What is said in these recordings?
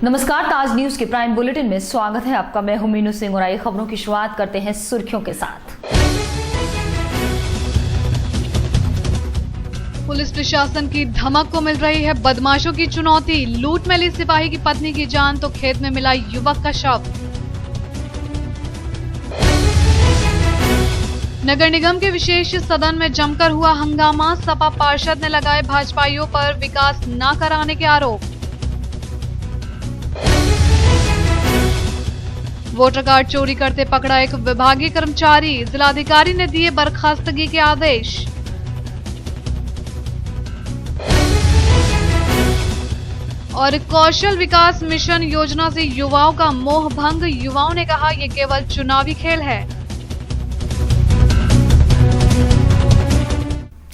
नमस्कार, ताज न्यूज के prime bulletin में स्वागत है आपका। मैं हूं मीनू सिंह और आइए खबरों की शुरुआत करते हैं सुर्खियों के साथ। पुलिस प्रशासन की धमक को मिल रही है बदमाशों की चुनौती। लूट में ली सिपाही की पत्नी की जान तो खेत में मिला युवक का शव। नगर निगम के विशेष सदन में जमकर हुआ हंगामा। सपा पार्षद ने लगाए भाजपाइयों पर विकास न कराने के आरोप। वोटर कार्ड चोरी करते पकड़ा एक विभागीय कर्मचारी। जिलाधिकारी ने दिए बर्खास्तगी के आदेश। और कौशल विकास मिशन योजना से युवाओं का मोह भंग। युवाओं ने कहा ये केवल चुनावी खेल है।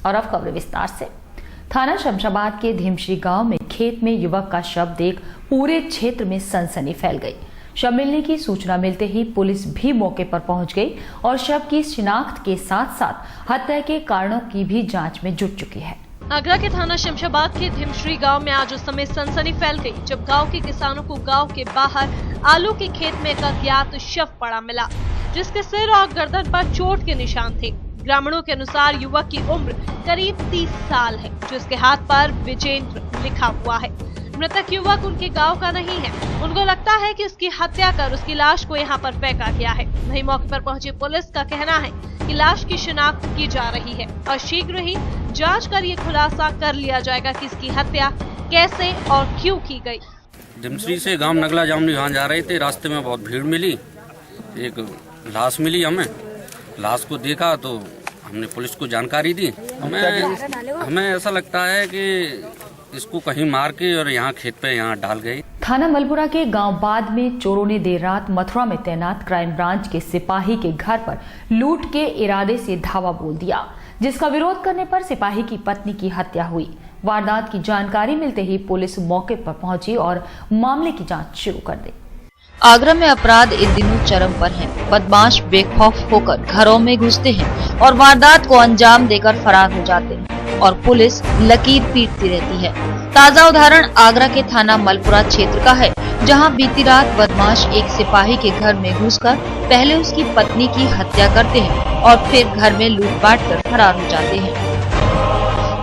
और अब खबरें विस्तार से। थाना शमशाबाद के धीमश्री गांव में खेत में युवक का शव देख पूरे क्षेत्र में सनसनी फैल गई। शव मिलने की सूचना मिलते ही पुलिस भी मौके पर पहुंच गई और शव की शिनाख्त के साथ साथ हत्या के कारणों की भी जांच में जुट चुकी है। आगरा के थाना शमशाबाद के धीमश्री गांव में आज उस समय सनसनी फैल गई जब गांव के किसानों को गांव के बाहर आलू के खेत में एक अज्ञात शव पड़ा मिला, जिसके सिर और गर्दन पर चोट के निशान थे। ग्रामीणों के अनुसार युवक की उम्र करीब 30 साल है, जिसके हाथ पर विजेंद्र लिखा हुआ है। मृतक युवक उनके गांव का नहीं है। उनको लगता है कि उसकी हत्या कर उसकी लाश को यहां पर फेंका गया है। वहीं मौके पर पहुंची पुलिस का कहना है कि लाश की शिनाख्त की जा रही है और शीघ्र ही जांच कर ये खुलासा कर लिया जाएगा कि इसकी हत्या कैसे और क्यों की गई। धीमश्री से गांव नगला जामनी वहाँ जा रहे थे, रास्ते में बहुत भीड़ मिली, एक लाश मिली। लाश को देखा तो हमने पुलिस को जानकारी दी। हमें ऐसा लगता है कि इसको कहीं मार के और यहाँ खेत पे यहाँ डाल गई। थाना मलपुरा के गांव बाद में चोरों ने देर रात मथुरा में तैनात क्राइम ब्रांच के सिपाही के घर पर लूट के इरादे से धावा बोल दिया, जिसका विरोध करने पर सिपाही की पत्नी की हत्या हुई। वारदात की जानकारी मिलते ही पुलिस मौके पर पहुंची और मामले की जांच शुरू कर दी। आगरा में अपराध इन दिनों चरम पर है। बदमाश बेखौफ होकर घरों में घुसते हैं और वारदात को अंजाम देकर फरार हो जाते हैं और पुलिस लकीर पीटती रहती है। ताजा उदाहरण आगरा के थाना मलपुरा क्षेत्र का है, जहां बीती रात बदमाश एक सिपाही के घर में घुसकर पहले उसकी पत्नी की हत्या करते हैं और फिर घर में लूटपाट कर फरार हो जाते हैं।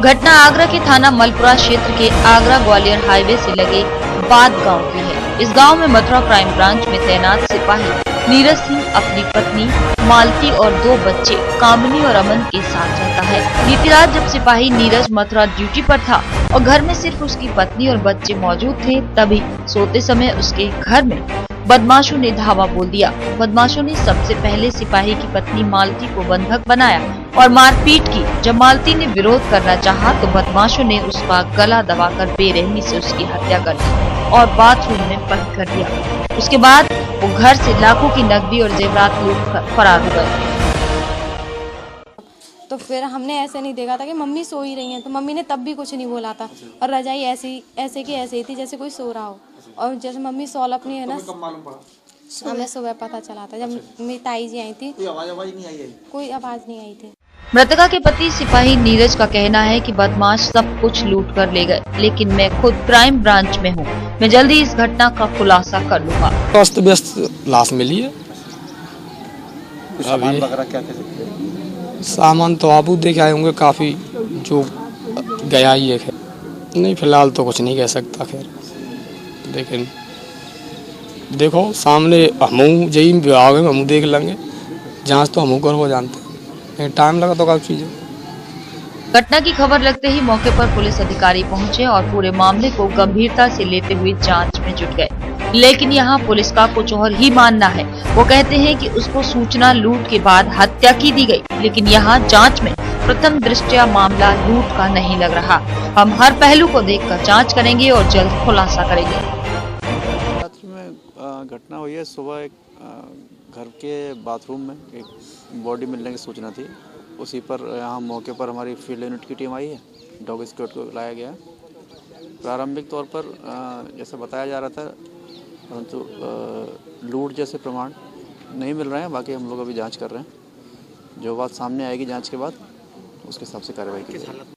घटना आगरा के थाना मलपुरा क्षेत्र के आगरा ग्वालियर हाईवे से लगे बाद गांव की है। इस गांव में मथुरा क्राइम ब्रांच में तैनात सिपाही नीरज सिंह अपनी पत्नी मालती और 2 बच्चे कामिनी और अमन के साथ रहता है। बीती रात जब सिपाही नीरज मथुरा ड्यूटी पर था और घर में सिर्फ उसकी पत्नी और बच्चे मौजूद थे, तभी सोते समय उसके घर में बदमाशों ने धावा बोल दिया। बदमाशों ने सबसे पहले सिपाही की पत्नी मालती को बंधक बनाया और मारपीट की। जब मालती ने विरोध करना चाहा तो बदमाशों ने उसका गला दबाकर बेरहमी से उसकी हत्या कर दी और बाथरूम में बंद कर दिया। उसके बाद वो घर से लाखों की नकदी और जेवरात लूट कर फरार हो गए। तो फिर हमने ऐसे नहीं देखा था कि मम्मी सो ही रही हैं, तो मम्मी ने तब भी कुछ नहीं बोला था और रजाई ऐसे की ऐसे ही थी जैसे कोई सो रहा हो। और जैसे मम्मी सॉल अपनी है ना, हमें सुबह पता चला था जब मेरी ताई जी आई थी। कोई आवाज नहीं आई थी। मृतका के पति सिपाही नीरज का कहना है कि बदमाश सब कुछ लूट कर ले गए, लेकिन मैं खुद क्राइम ब्रांच में हूँ, मैं जल्दी इस घटना का खुलासा कर लूंगा। अस्त व्यस्त लाश मिली है। सामान वगैरह क्या क्या सामान तो आप देखे आए होंगे, काफी जो गया ही है। नहीं, फिलहाल तो कुछ नहीं कह सकता। खैर लेकिन देखो सामने हमू यही विभाग में हम देख लेंगे, जांच तो हमू कर हो जानते हैं, टाइम लगा तो काफी चीजें। घटना की खबर लगते ही मौके पर पुलिस अधिकारी पहुंचे और पूरे मामले को गंभीरता से लेते हुए जांच में जुट गए। लेकिन यहाँ पुलिस का कुछ और ही मानना है। वो कहते हैं कि उसको सूचना लूट के बाद हत्या की दी गई, लेकिन यहाँ जांच में प्रथम दृष्टया मामला लूट का नहीं लग रहा। हम हर पहलू को देखकर जांच करेंगे और जल्द खुलासा करेंगे। घटना हुई है सुबह, एक घर के बाथरूम में एक बॉडी मिलने की सूचना थी। उसी पर यहाँ मौके पर हमारी फील्ड यूनिट की टीम आई है, डॉग स्क्वाड को लाया गया है। प्रारंभिक तौर पर जैसे बताया जा रहा था, परंतु लूट जैसे प्रमाण नहीं मिल रहे हैं। बाकी हम लोग अभी जांच कर रहे हैं, जो बात सामने आएगी जांच के बाद उसके हिसाब से कार्रवाई की जाएगी।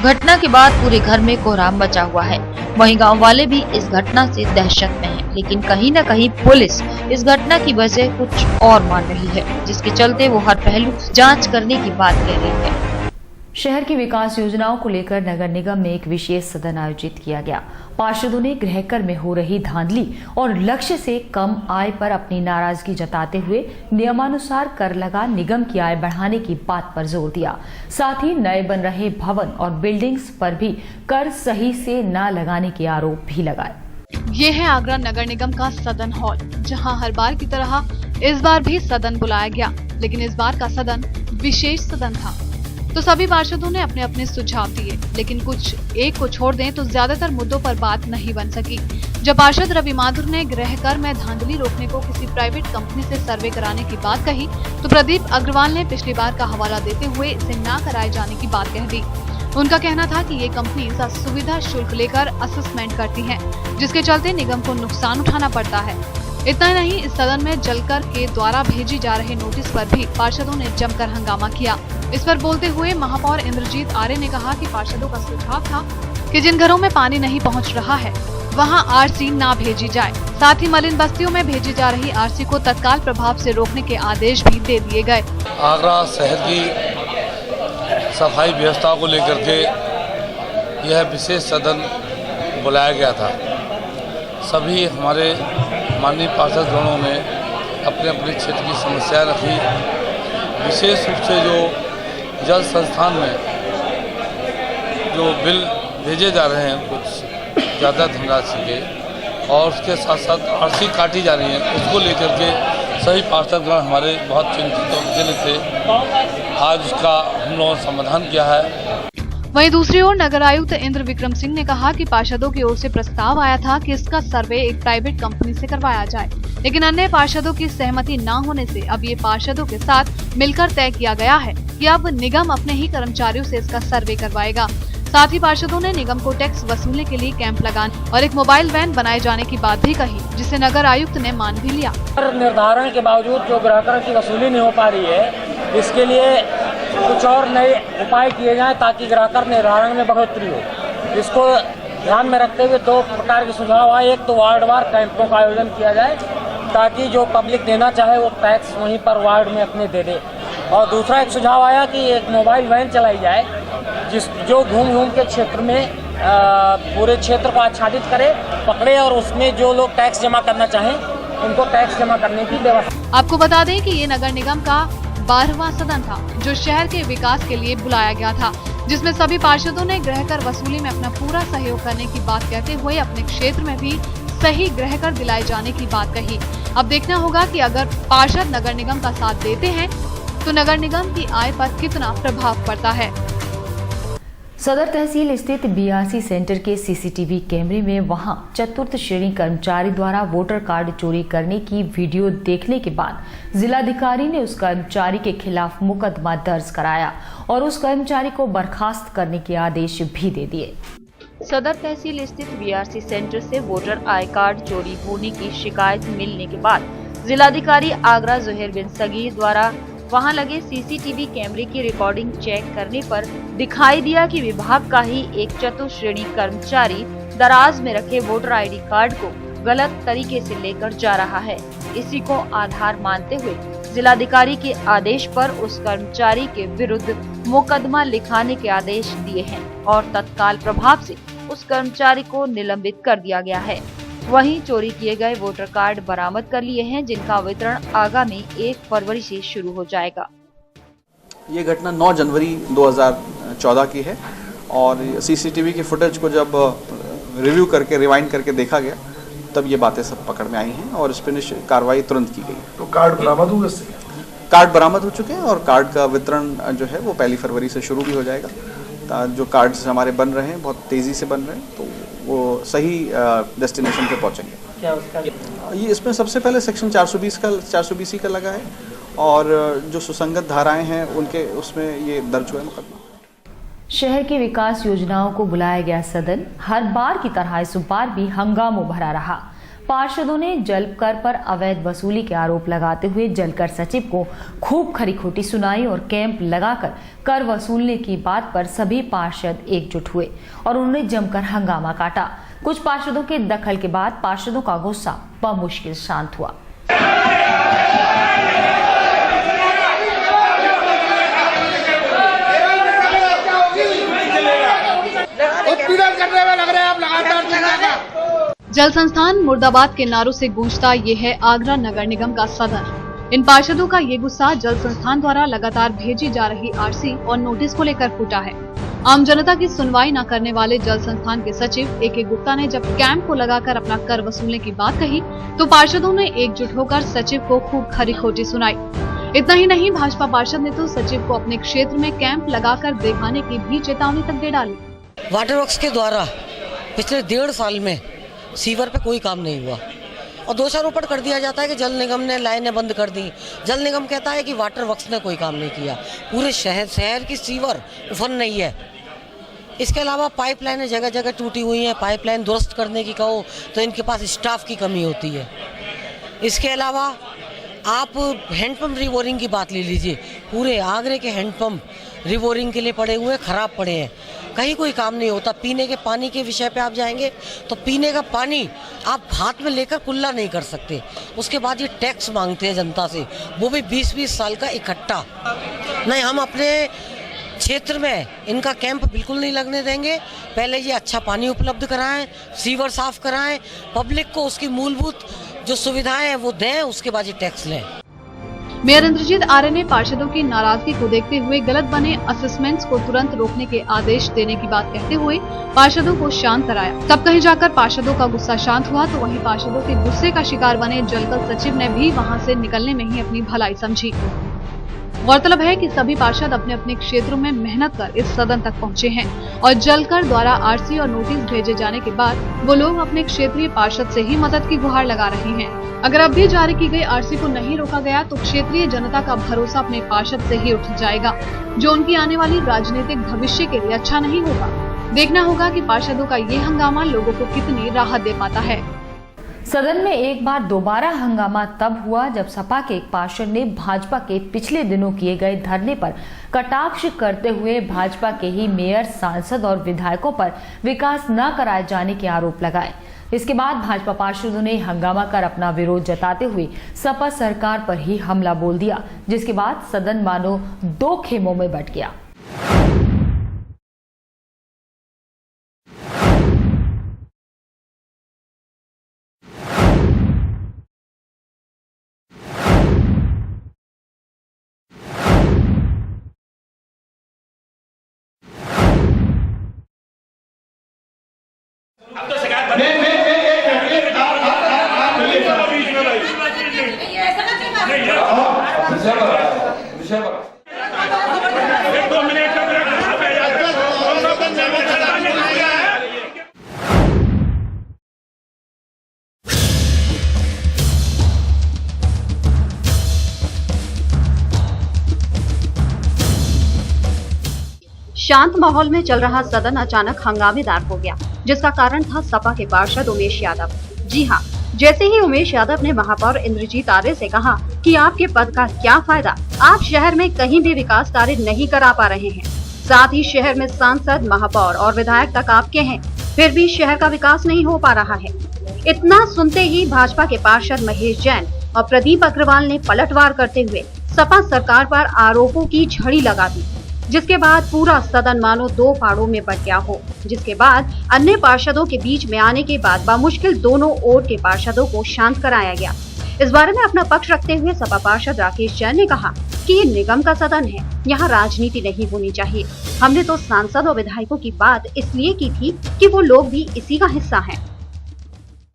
घटना के बाद पूरे घर में कोहराम मचा हुआ है। वहीं गांव वाले भी इस घटना से दहशत में हैं, लेकिन कहीं न कहीं पुलिस इस घटना की वजह कुछ और मान रही है, जिसके चलते वो हर पहलू जांच करने की बात कह रही है। शहर की विकास योजनाओं को लेकर नगर निगम में एक विशेष सदन आयोजित किया गया। पार्षदों ने गृहकर में हो रही धांधली और लक्ष्य से कम आय पर अपनी नाराजगी जताते हुए नियमानुसार कर लगा निगम की आय बढ़ाने की बात पर जोर दिया। साथ ही नए बन रहे भवन और बिल्डिंग्स पर भी कर सही से न लगाने के आरोप भी लगाए। ये है आगरा नगर निगम का सदन हॉल, जहां हर बार की तरह इस बार भी सदन बुलाया गया, लेकिन इस बार का सदन विशेष सदन था। तो सभी पार्षदों ने अपने अपने सुझाव दिए, लेकिन कुछ एक को छोड़ दें तो ज्यादातर मुद्दों पर बात नहीं बन सकी। जब पार्षद रवि माथुर ने गृह कर में धांधली रोकने को किसी प्राइवेट कंपनी से सर्वे कराने की बात कही, तो प्रदीप अग्रवाल ने पिछली बार का हवाला देते हुए इसे न कराए जाने की बात कह दी। उनका कहना था कि ये कंपनी सुविधा शुल्क लेकर असेसमेंट करती है, जिसके चलते निगम को नुकसान उठाना पड़ता है। इतना ही नहीं, इस सदन में जलकर के द्वारा भेजी जा रहे नोटिस पर भी पार्षदों ने जमकर हंगामा किया। इस पर बोलते हुए महापौर इंद्रजीत आर्य ने कहा कि पार्षदों का सुझाव था कि जिन घरों में पानी नहीं पहुंच रहा है वहां आरसी ना भेजी जाए। साथ ही मलिन बस्तियों में भेजी जा रही आरसी को तत्काल प्रभाव से रोकने के आदेश भी दे दिए गए। आगरा शहर की सफाई व्यवस्था को लेकर के यह विशेष सदन बुलाया गया था। सभी हमारे माननीय पार्षद गणों ने अपने अपने क्षेत्र की समस्याएं रखी। विशेष रूप से जो जल संस्थान में जो बिल भेजे जा रहे हैं कुछ ज़्यादा धनराशि के, और उसके साथ साथ आरसी काटी जा रही है, उसको लेकर के सभी पार्षदगण हमारे बहुत चिंतित और विचलित थे। आज उसका हम लोगों ने समाधान किया है। वहीं दूसरी ओर नगर आयुक्त इंद्र विक्रम सिंह ने कहा कि पार्षदों की ओर से प्रस्ताव आया था कि इसका सर्वे एक प्राइवेट कंपनी से करवाया जाए, लेकिन अन्य पार्षदों की सहमति न होने से अब ये पार्षदों के साथ मिलकर तय किया गया है कि अब निगम अपने ही कर्मचारियों से इसका सर्वे करवाएगा। साथ ही पार्षदों ने निगम को टैक्स वसूलने के लिए कैंप लगाने और एक मोबाइल वैन बनाए जाने की बात भी कही, जिसे नगर आयुक्त ने मान भी लिया। निर्धारण के बावजूद जो ग्राहकों की वसूली नहीं हो पा रही है, इसके लिए कुछ और नए उपाय किए जाएं ताकि ग्राहक निर्धारण में बढ़ोतरी हो। इसको ध्यान में रखते हुए दो प्रकार के सुझाव आए। एक तो वार्डवार कैंपों का आयोजन किया जाए ताकि जो पब्लिक देना चाहे वो टैक्स वहीं पर वार्ड में अपने दे दे, और दूसरा एक सुझाव आया कि एक मोबाइल वैन चलाई जाए जो घूम घूम के क्षेत्र में पूरे क्षेत्र को आच्छादित करे, पकड़े और उसमें जो लोग टैक्स जमा करना चाहें उनको टैक्स जमा करने की व्यवस्था। आपको बता दें कि ये नगर निगम का 12वां सदन था जो शहर के विकास के लिए बुलाया गया था, जिसमें सभी पार्षदों ने गृहकर वसूली में अपना पूरा सहयोग करने की बात कहते हुए अपने क्षेत्र में भी सही गृहकर दिलाए जाने की बात कही। अब देखना होगा कि अगर पार्षद नगर निगम का साथ देते हैं तो नगर निगम की आय पर कितना प्रभाव पड़ता है। सदर तहसील स्थित बीआरसी सेंटर के सीसीटीवी कैमरे में वहां चतुर्थ श्रेणी कर्मचारी द्वारा वोटर कार्ड चोरी करने की वीडियो देखने के बाद जिलाधिकारी ने उस कर्मचारी के खिलाफ मुकदमा दर्ज कराया और उस कर्मचारी को बर्खास्त करने के आदेश भी दे दिए। सदर तहसील स्थित बीआरसी सेंटर से वोटर आई कार्ड चोरी होने की शिकायत मिलने के बाद जिलाधिकारी आगरा जोहेर बिन सगीर द्वारा वहां लगे सीसीटीवी कैमरे की रिकॉर्डिंग चेक करने पर दिखाई दिया कि विभाग का ही एक चतुर्थ श्रेणी कर्मचारी दराज में रखे वोटर आईडी कार्ड को गलत तरीके से लेकर जा रहा है। इसी को आधार मानते हुए जिलाधिकारी के आदेश पर उस कर्मचारी के विरुद्ध मुकदमा लिखाने के आदेश दिए हैं और तत्काल प्रभाव से उस कर्मचारी को निलंबित कर दिया गया है। वहीं चोरी किए गए वोटर कार्ड बरामद कर लिए हैं, जिनका वितरण आगामी 1 फरवरी से शुरू हो जाएगा। ये घटना 9 जनवरी 2014 की है और सीसीटीवी की फुटेज को जब रिव्यू करके रिवाइंड करके देखा गया तब ये बातें सब पकड़ में आई हैं और इस पर कार्रवाई तुरंत की गई। तो कार्ड बरामद हुए? कार्ड बरामद हो चुके हैं और कार्ड का वितरण जो है वो 1 फरवरी से शुरू भी हो जाएगा। जो कार्ड्स हमारे बन रहे हैं बहुत तेज़ी से बन रहे हैं तो वो सही डेस्टिनेशन पे पहुंचेंगे। क्या उसका ये इसमें सबसे पहले सेक्शन 420 का लगा है और जो सुसंगत धाराएं हैं उनके उसमें ये दर्ज हुआ है मुकदमा। शहर की विकास योजनाओं को बुलाया गया सदन हर बार की तरह इस बार भी हंगामों भरा रहा। पार्षदों ने जलकर पर अवैध वसूली के आरोप लगाते हुए जलकर सचिव को खूब खरी खोटी सुनाई और कैंप लगाकर कर वसूलने की बात पर सभी पार्षद एकजुट हुए और उन्होंने जमकर हंगामा काटा। कुछ पार्षदों के दखल के बाद पार्षदों का गुस्सा बमुश्किल शांत हुआ। जल संस्थान मुर्दाबाद के नारों से गूंजता ये है आगरा नगर निगम का सदन। इन पार्षदों का ये गुस्सा जल संस्थान द्वारा लगातार भेजी जा रही आरसी और नोटिस को लेकर फूटा है। आम जनता की सुनवाई न करने वाले जल संस्थान के सचिव ए.के. गुप्ता ने जब कैंप को लगाकर अपना कर वसूलने की बात कही तो पार्षदों ने एकजुट होकर सचिव को खूब खरी खोटी सुनाई। इतना ही नहीं, भाजपा पार्षद ने तो सचिव को अपने क्षेत्र में कैंप लगाकर दिखाने की भी चेतावनी तक दे डाली। वाटर वर्क्स के द्वारा पिछले 1.5 साल में सीवर पे कोई काम नहीं हुआ और दोषारोपण कर दिया जाता है कि जल निगम ने लाइनें बंद कर दी। जल निगम कहता है कि वाटर वर्क्स ने कोई काम नहीं किया। पूरे शहर की सीवर उफन नहीं है। इसके अलावा पाइपलाइनें जगह जगह टूटी हुई हैं। पाइपलाइन दुरुस्त करने की कहो तो इनके पास स्टाफ की कमी होती है। इसके अलावा आप हैंडपम्प रिबोरिंग की बात ले लीजिए। पूरे आगरे के हैंडपम्प रिबोरिंग के लिए पड़े हुए खराब पड़े हैं, कहीं कोई काम नहीं होता। पीने के पानी के विषय पे आप जाएंगे तो पीने का पानी आप हाथ में लेकर कुल्ला नहीं कर सकते। उसके बाद ये टैक्स मांगते हैं जनता से, वो भी 20-20 साल का इकट्ठा। नहीं, हम अपने क्षेत्र में इनका कैंप बिल्कुल नहीं लगने देंगे। पहले ये अच्छा पानी उपलब्ध कराएं, सीवर साफ कराएं, पब्लिक को उसकी मूलभूत जो सुविधाएं हैं वो दें, उसके बाद ये टैक्स लें। मेयर इंद्रजीत आर्य ने पार्षदों की नाराजगी को देखते हुए गलत बने असेसमेंट्स को तुरंत रोकने के आदेश देने की बात कहते हुए पार्षदों को शांत कराया। तब कहीं जाकर पार्षदों का गुस्सा शांत हुआ तो वहीं पार्षदों के गुस्से का शिकार बने जलकल सचिव ने भी वहां से निकलने में ही अपनी भलाई समझी। गौरतलब है कि सभी पार्षद अपने अपने क्षेत्रों में मेहनत कर इस सदन तक पहुंचे हैं और जलकर द्वारा आरसी और नोटिस भेजे जाने के बाद वो लोग अपने क्षेत्रीय पार्षद से ही मदद की गुहार लगा रहे हैं। अगर अब भी जारी की गई आरसी को नहीं रोका गया तो क्षेत्रीय जनता का भरोसा अपने पार्षद से ही उठ जाएगा, जो उनकी आने वाली राजनीतिक भविष्य के लिए अच्छा नहीं होगा। देखना होगा कि पार्षदों का ये हंगामा लोगों को कितनी राहत दे पाता है। सदन में एक बार दोबारा हंगामा तब हुआ जब सपा के एक पार्षद ने भाजपा के पिछले दिनों किए गए धरने पर कटाक्ष करते हुए भाजपा के ही मेयर, सांसद और विधायकों पर विकास न कराए जाने के आरोप लगाए। इसके बाद भाजपा पार्षदों ने हंगामा कर अपना विरोध जताते हुए सपा सरकार पर ही हमला बोल दिया, जिसके बाद सदन मानो 2 खेमों में बंट गया। शांत माहौल में चल रहा सदन अचानक हंगामेदार हो गया, जिसका कारण था सपा के पार्षद उमेश यादव। जी हाँ, जैसे ही उमेश यादव ने महापौर इंद्रजीत आर्य से कहा कि आपके पद का क्या फायदा, आप शहर में कहीं भी विकास कार्य नहीं करा पा रहे हैं, साथ ही शहर में सांसद, महापौर और विधायक तक आपके हैं, फिर भी शहर का विकास नहीं हो पा रहा है। इतना सुनते ही भाजपा के पार्षद महेश जैन और प्रदीप अग्रवाल ने पलटवार करते हुए सपा सरकार पर आरोपों की झड़ी लगा दी, जिसके बाद पूरा सदन मानो 2 फाड़ों में बंट गया हो। जिसके बाद अन्य पार्षदों के बीच में आने के बाद बामुश्किल दोनों ओर के पार्षदों को शांत कराया गया। इस बारे में अपना पक्ष रखते हुए सपा पार्षद राकेश जैन ने कहा कि ये निगम का सदन है, यहाँ राजनीति नहीं होनी चाहिए। हमने तो सांसद और विधायकों की बात इसलिए की थी कि वो लोग भी इसी का हिस्सा हैं।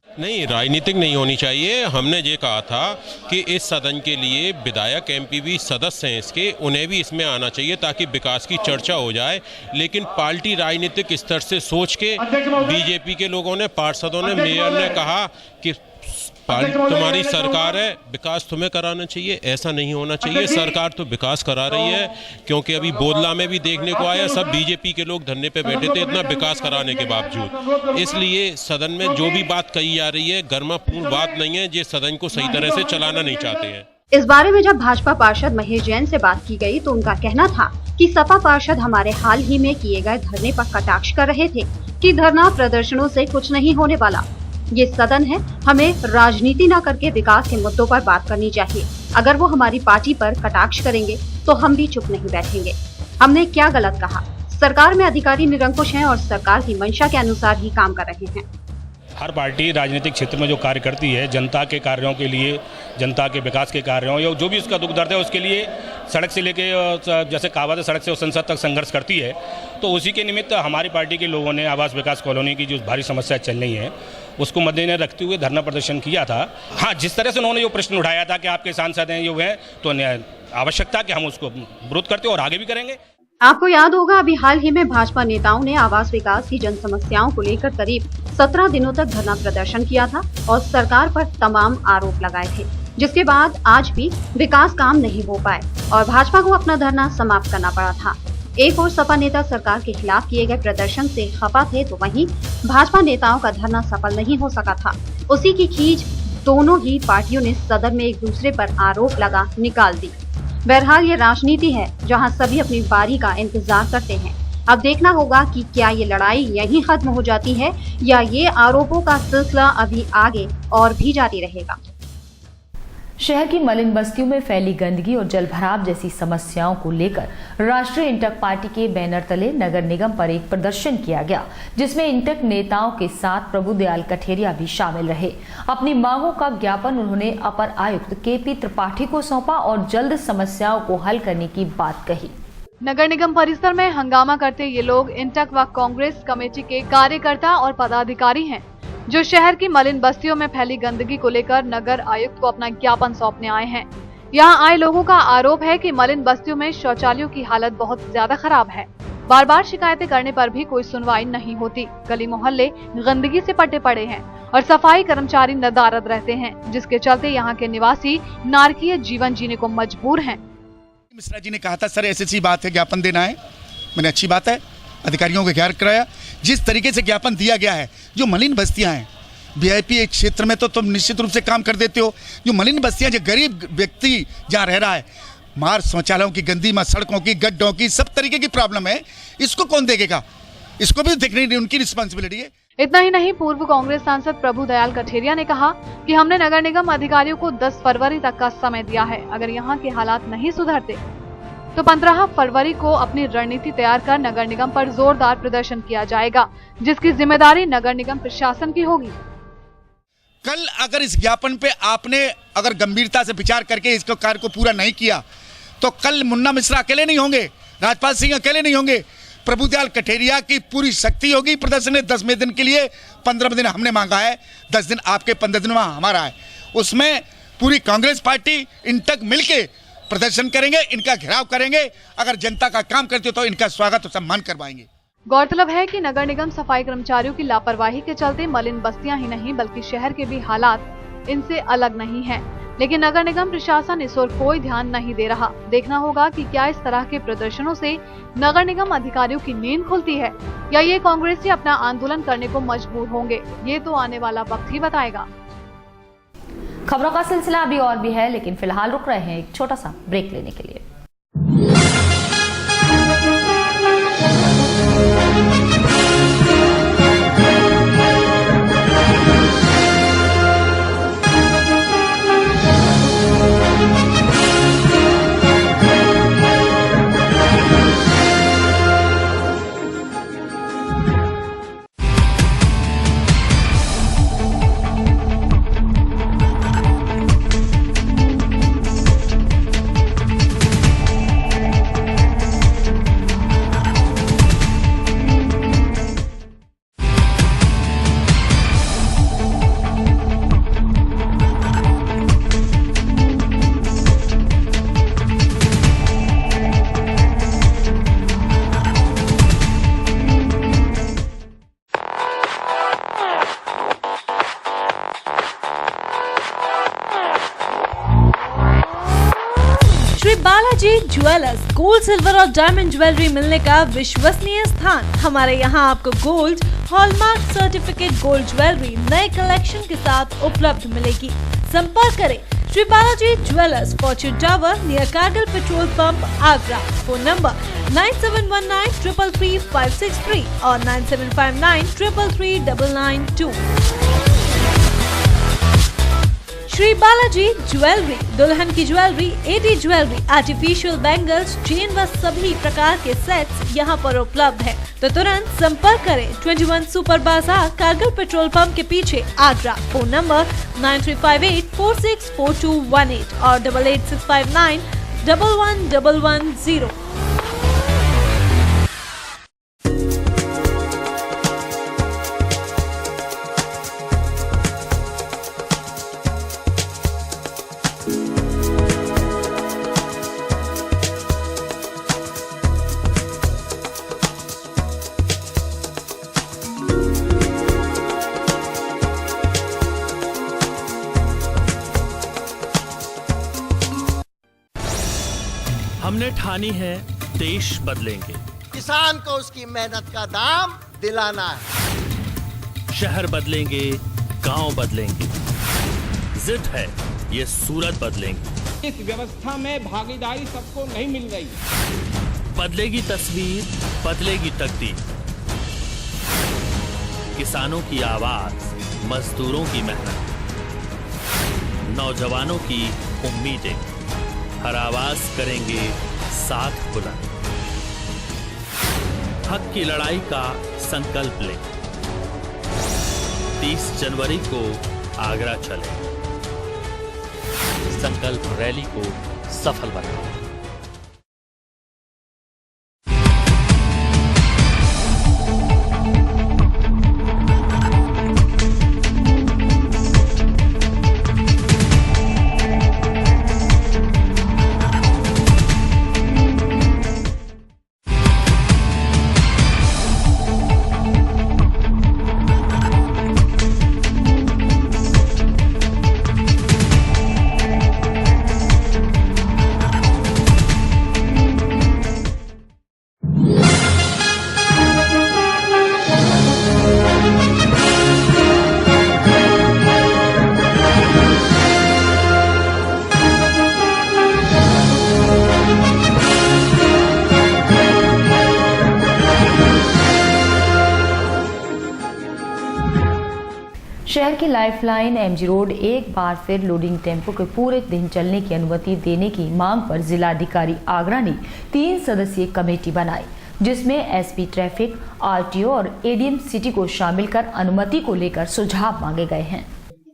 नहीं, राजनीतिक नहीं होनी चाहिए। हमने ये कहा था कि इस सदन के लिए विधायक, एमपी भी सदस्य हैं इसके, उन्हें भी इसमें आना चाहिए ताकि विकास की चर्चा हो जाए। लेकिन पार्टी राजनीतिक स्तर से सोच के बीजेपी के लोगों ने, पार्षदों ने, मेयर ने कहा कि तुम्हारी सरकार है, विकास तुम्हें कराना चाहिए। ऐसा नहीं होना चाहिए। सरकार तो विकास करा रही है, क्योंकि अभी बोदला में भी देखने को आया, सब बीजेपी के लोग धरने पे बैठे थे इतना विकास कराने के बावजूद। इसलिए सदन में जो भी बात कही जा रही है गर्मापूर्ण बात नहीं है, ये सदन को सही तरह से चलाना नहीं चाहते हैं। इस बारे में जब भाजपा पार्षद महेश जैन से बात की गई तो उनका कहना था कि सपा पार्षद हमारे हाल ही में किए गए धरने पर कटाक्ष कर रहे थे कि धरना प्रदर्शनों से कुछ नहीं होने वाला। ये सदन है, हमें राजनीति न करके विकास के मुद्दों पर बात करनी चाहिए। अगर वो हमारी पार्टी पर कटाक्ष करेंगे तो हम भी चुप नहीं बैठेंगे। हमने क्या गलत कहा? सरकार में अधिकारी निरंकुश हैं और सरकार की मंशा के अनुसार ही काम कर रहे हैं। हर पार्टी राजनीतिक क्षेत्र में जो कार्य करती है, जनता के कार्यों के लिए, जनता के विकास के कार्यों या जो भी उसका दुख दर्द है उसके लिए सड़क से लेके जैसे कहावत है सड़क से संसद तक संघर्ष करती है। तो उसी के निमित्त हमारी पार्टी के लोगों ने आवास विकास कॉलोनी की जो भारी समस्या चल रही है उसको मद्देनजर रखते हुए धरना प्रदर्शन किया था। हाँ, जिस तरह से उन्होंने जो प्रश्न उठाया था कि आपके सांसद हैं जो हैं, तो आवश्यकता कि हम उसको विरोध करते और आगे भी करेंगे। आपको याद होगा अभी हाल ही में भाजपा नेताओं ने आवास विकास की जन समस्याओं को लेकर करीब 17 दिनों तक धरना प्रदर्शन किया था और सरकार पर तमाम आरोप लगाए थे, जिसके बाद आज भी विकास काम नहीं हो पाए और भाजपा को अपना धरना समाप्त करना पड़ा था। एक और सपा नेता सरकार के खिलाफ किए गए प्रदर्शन से खफा थे तो वहीं भाजपा नेताओं का धरना सफल नहीं हो सका था। उसी की खींच दोनों ही पार्टियों ने सदन में एक दूसरे पर आरोप लगा निकाल दी। बहरहाल ये राजनीति है जहां सभी अपनी बारी का इंतजार करते हैं। अब देखना होगा कि क्या ये लड़ाई यहीं खत्म हो जाती है या ये आरोपों का सिलसिला अभी आगे और भी जारी रहेगा। शहर की मलिन बस्तियों में फैली गंदगी और जलभराव जैसी समस्याओं को लेकर राष्ट्रीय इंटक पार्टी के बैनर तले नगर निगम पर एक प्रदर्शन किया गया, जिसमें इंटक नेताओं के साथ प्रभुदयाल कठेरिया भी शामिल रहे। अपनी मांगों का ज्ञापन उन्होंने अपर आयुक्त केपी त्रिपाठी को सौंपा और जल्द समस्याओं को हल करने की बात कही। नगर निगम परिसर में हंगामा करते ये लोग इंटक व कांग्रेस कमेटी के कार्यकर्ता और पदाधिकारी हैं, जो शहर की मलिन बस्तियों में फैली गंदगी को लेकर नगर आयुक्त को अपना ज्ञापन सौंपने आए हैं। यहाँ आए लोगों का आरोप है कि मलिन बस्तियों में शौचालयों की हालत बहुत ज्यादा खराब है। बार बार शिकायतें करने पर भी कोई सुनवाई नहीं होती। गली मोहल्ले गंदगी से पटे पड़े हैं और सफाई कर्मचारी नदारद रहते हैं, जिसके चलते यहाँ के निवासी नारकीय जीवन जीने को मजबूर हैं। मिश्रा जी ने कहा था सर ऐसी बात है, ज्ञापन देना है। मैंने अच्छी बात है, अधिकारियों को ज्ञान कराया। जिस तरीके से ज्ञापन दिया गया है, जो मलिन बस्तियां हैं, वीआईपी एक क्षेत्र में तो तुम निश्चित रूप से काम कर देते हो। जो मलिन बस्तियां, जो गरीब व्यक्ति जहाँ रह रहा है, मार शौचालयों की गंदी, मार सड़कों की, गड्ढों की, सब तरीके की प्रॉब्लम है। इसको कौन देखेगा? इसको भी देखनी उनकी रिस्पॉन्सिबिलिटी है। इतना ही नहीं, पूर्व कांग्रेस सांसद प्रभुदयाल कठेरिया ने कहा कि हमने नगर निगम अधिकारियों को 10 फरवरी तक का समय दिया है। अगर यहाँ के हालात नहीं सुधरते तो 15 फरवरी को अपनी रणनीति तैयार कर नगर निगम पर जोरदार प्रदर्शन किया जाएगा, जिसकी जिम्मेदारी नगर निगम प्रशासन की होगी। कल अगर इस ज्ञापन पे आपने अगर गंभीरता से विचार करके इसको कार्य को पूरा नहीं किया तो कल मुन्ना मिश्रा अकेले नहीं होंगे, राजपाल सिंह अकेले नहीं होंगे, प्रभुदयाल कठेरिया की पूरी शक्ति होगी। प्रदर्शन 10वें दिन के लिए 15 दिन हमने मांगा है, 10 दिन आपके, 15 दिन हमारा है। उसमें पूरी कांग्रेस पार्टी इंटक मिलके प्रदर्शन करेंगे, इनका घेराव करेंगे। अगर जनता का काम करते तो इनका स्वागत और सम्मान करवाएंगे। गौरतलब है कि नगर निगम सफाई कर्मचारियों की लापरवाही के चलते मलिन बस्तियां ही नहीं बल्कि शहर के भी हालात इनसे अलग नहीं हैं। लेकिन नगर निगम प्रशासन इस ओर कोई ध्यान नहीं दे रहा। देखना होगा कि क्या इस तरह के प्रदर्शनों से नगर निगम अधिकारियों की नींद खुलती है या ये कांग्रेसी अपना आंदोलन करने को मजबूर होंगे। ये तो आने वाला वक्त ही बताएगा। खबरों का सिलसिला अभी और भी है, लेकिन फिलहाल रुक रहे हैं एक छोटा सा ब्रेक लेने के लिए। बालाजी ज्वेलर्स, गोल्ड, सिल्वर और डायमंड ज्वेलरी मिलने का विश्वसनीय स्थान। हमारे यहाँ आपको gold, hallmark certificate gold jewellery नए कलेक्शन के साथ उपलब्ध मिलेगी। संपर्क करें Shri Balaji Jewellers, Fortune Tower near Kargil Petrol Pump, Agra. Phone number 9719 333 563 or 9759 333 992. Shri Balaji jewellery, दुल्हन की jewellery, AD jewellery, artificial bangles, chain व सभी प्रकार के सेट्स यहां पर उपलब्ध है। तो तुरंत संपर्क करें 21 सुपर बाजार, कारगिल पेट्रोल पंप के पीछे, आगरा। फोन नंबर 9358464218 और 88659 11110। हमने ठानी है देश बदलेंगे, किसान को उसकी मेहनत का दाम दिलाना है। शहर बदलेंगे, गांव बदलेंगे, जिद है ये सूरत बदलेंगे। इस व्यवस्था में भागीदारी सबको नहीं मिल रही। बदलेगी तस्वीर, बदलेगी तकदीर। किसानों की आवाज, मजदूरों की मेहनत, नौजवानों की उम्मीदें, हर आवाज करेंगे साथ बुलंद। हक की लड़ाई का संकल्प लें। 30 जनवरी को आगरा चलें। संकल्प रैली को सफल बनाएं। शहर की लाइफलाइन एमजी रोड एक बार फिर लोडिंग टेम्पो के पूरे दिन चलने की अनुमति देने की मांग पर जिलाधिकारी आगरा ने 3 सदस्यीय कमेटी बनाई, जिसमें एसपी ट्रैफिक, आरटीओ और एडीएम सिटी को शामिल कर अनुमति को लेकर सुझाव मांगे गए हैं।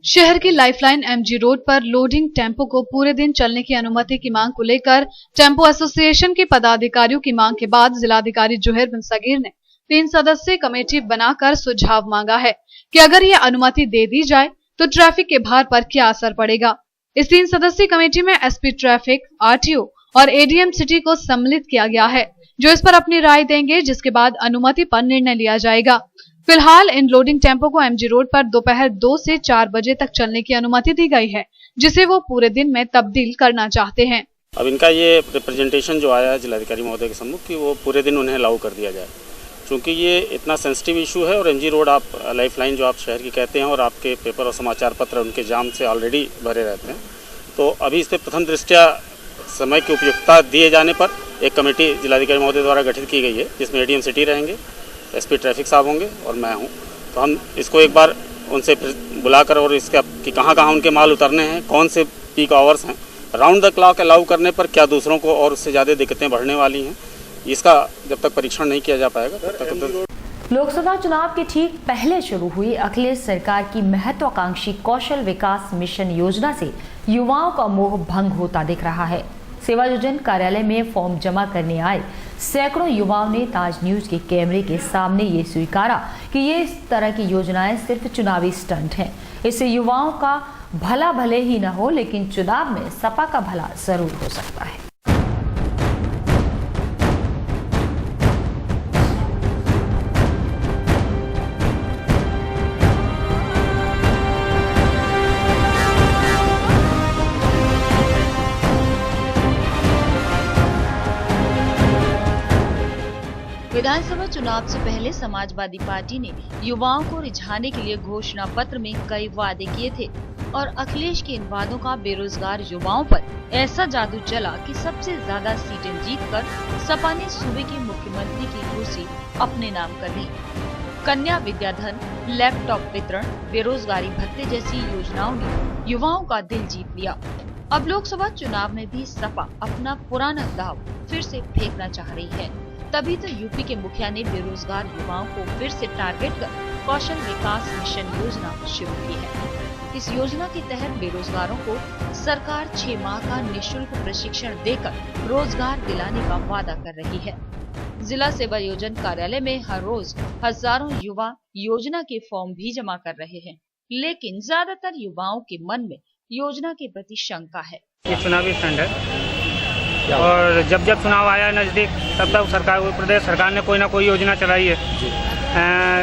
शहर की लाइफलाइन एमजी रोड पर लोडिंग टेम्पो को पूरे दिन चलने की अनुमति की मांग को लेकर टेम्पो एसोसिएशन के पदाधिकारियों की मांग के बाद जिलाधिकारी जोहेर बिन सगीर ने 3 सदस्यीय कमेटी बनाकर सुझाव मांगा है कि अगर ये अनुमति दे दी जाए तो ट्रैफिक के भार पर क्या असर पड़ेगा। इस 3 सदस्यीय कमेटी में एसपी ट्रैफिक, आरटीओ और एडीएम सिटी को सम्मिलित किया गया है, जो इस पर अपनी राय देंगे, जिसके बाद अनुमति पर निर्णय लिया जाएगा। फिलहाल इन लोडिंग टेम्पो को एमजी रोड पर दोपहर 2 से 4 बजे तक चलने की अनुमति दी गई है, जिसे वो पूरे दिन में तब्दील करना चाहते हैं। अब इनका ये रिप्रेजेंटेशन जो आया है जिलाधिकारी महोदय के सम्मुख कि वो पूरे दिन उन्हें अलाउ कर दिया जाए, क्योंकि ये इतना सेंसिटिव इशू है और एमजी रोड आप लाइफलाइन जो आप शहर की कहते हैं और आपके पेपर और समाचार पत्र उनके जाम से ऑलरेडी भरे रहते हैं। तो अभी इस पर प्रथम दृष्टया समय की उपयुक्तता दिए जाने पर एक कमेटी जिलाधिकारी महोदय द्वारा गठित की गई है, जिसमें एडीएम सिटी रहेंगे, एसपी ट्रैफिक साहब होंगे और मैं हूँ। तो हम इसको एक बार उनसे बुलाकर और इसका कि कहाँ उनके माल उतरने हैं, कौन से पीक आवर्स हैं, राउंड द क्लॉक अलाउ करने पर क्या दूसरों को और उससे ज़्यादा दिक्कतें बढ़ने वाली हैं, इसका जब तक परीक्षण नहीं किया जा पाएगा तब तक। लोकसभा चुनाव के ठीक पहले शुरू हुई अखिलेश सरकार की महत्वाकांक्षी कौशल विकास मिशन योजना से युवाओं का मोह भंग होता दिख रहा है। सेवा योजन कार्यालय में फॉर्म जमा करने आए सैकड़ों युवाओं ने ताज न्यूज के कैमरे के सामने ये स्वीकारा कि ये इस तरह की योजनाएं सिर्फ चुनावी स्टंट हैं। इससे युवाओं का भला भले ही न हो, लेकिन चुनाव में सपा का भला जरूर हो सकता है। विधानसभा चुनाव से पहले समाजवादी पार्टी ने युवाओं को रिझाने के लिए घोषणा पत्र में कई वादे किए थे। और अखिलेश के इन वादों का बेरोजगार युवाओं पर ऐसा जादू चला कि सबसे ज्यादा सीटें जीतकर सपा ने सूबे के मुख्यमंत्री की कुर्सी अपने नाम कर ली। कन्या विद्याधन, लैपटॉप वितरण, बेरोजगारी भत्ते जैसी योजनाओं ने युवाओं का दिल जीत लिया। अब लोकसभा चुनाव में भी सपा अपना पुराना दाव फिर से फेंकना चाह रही है। तभी तो यूपी के मुखिया ने बेरोजगार युवाओं को फिर से टारगेट कर कौशल विकास मिशन योजना शुरू की है। इस योजना के तहत बेरोजगारों को सरकार 6 माह का निःशुल्क प्रशिक्षण देकर रोजगार दिलाने का वादा कर रही है। जिला सेवा योजना कार्यालय में हर रोज हजारों युवा योजना के फॉर्म भी जमा कर रहे हैं, लेकिन ज्यादातर युवाओं के मन में योजना के प्रति शंका है। ये चुनावी फंड है और जब जब चुनाव आया नजदीक तब तक सरकार, उत्तर प्रदेश सरकार ने कोई ना कोई योजना चलाई है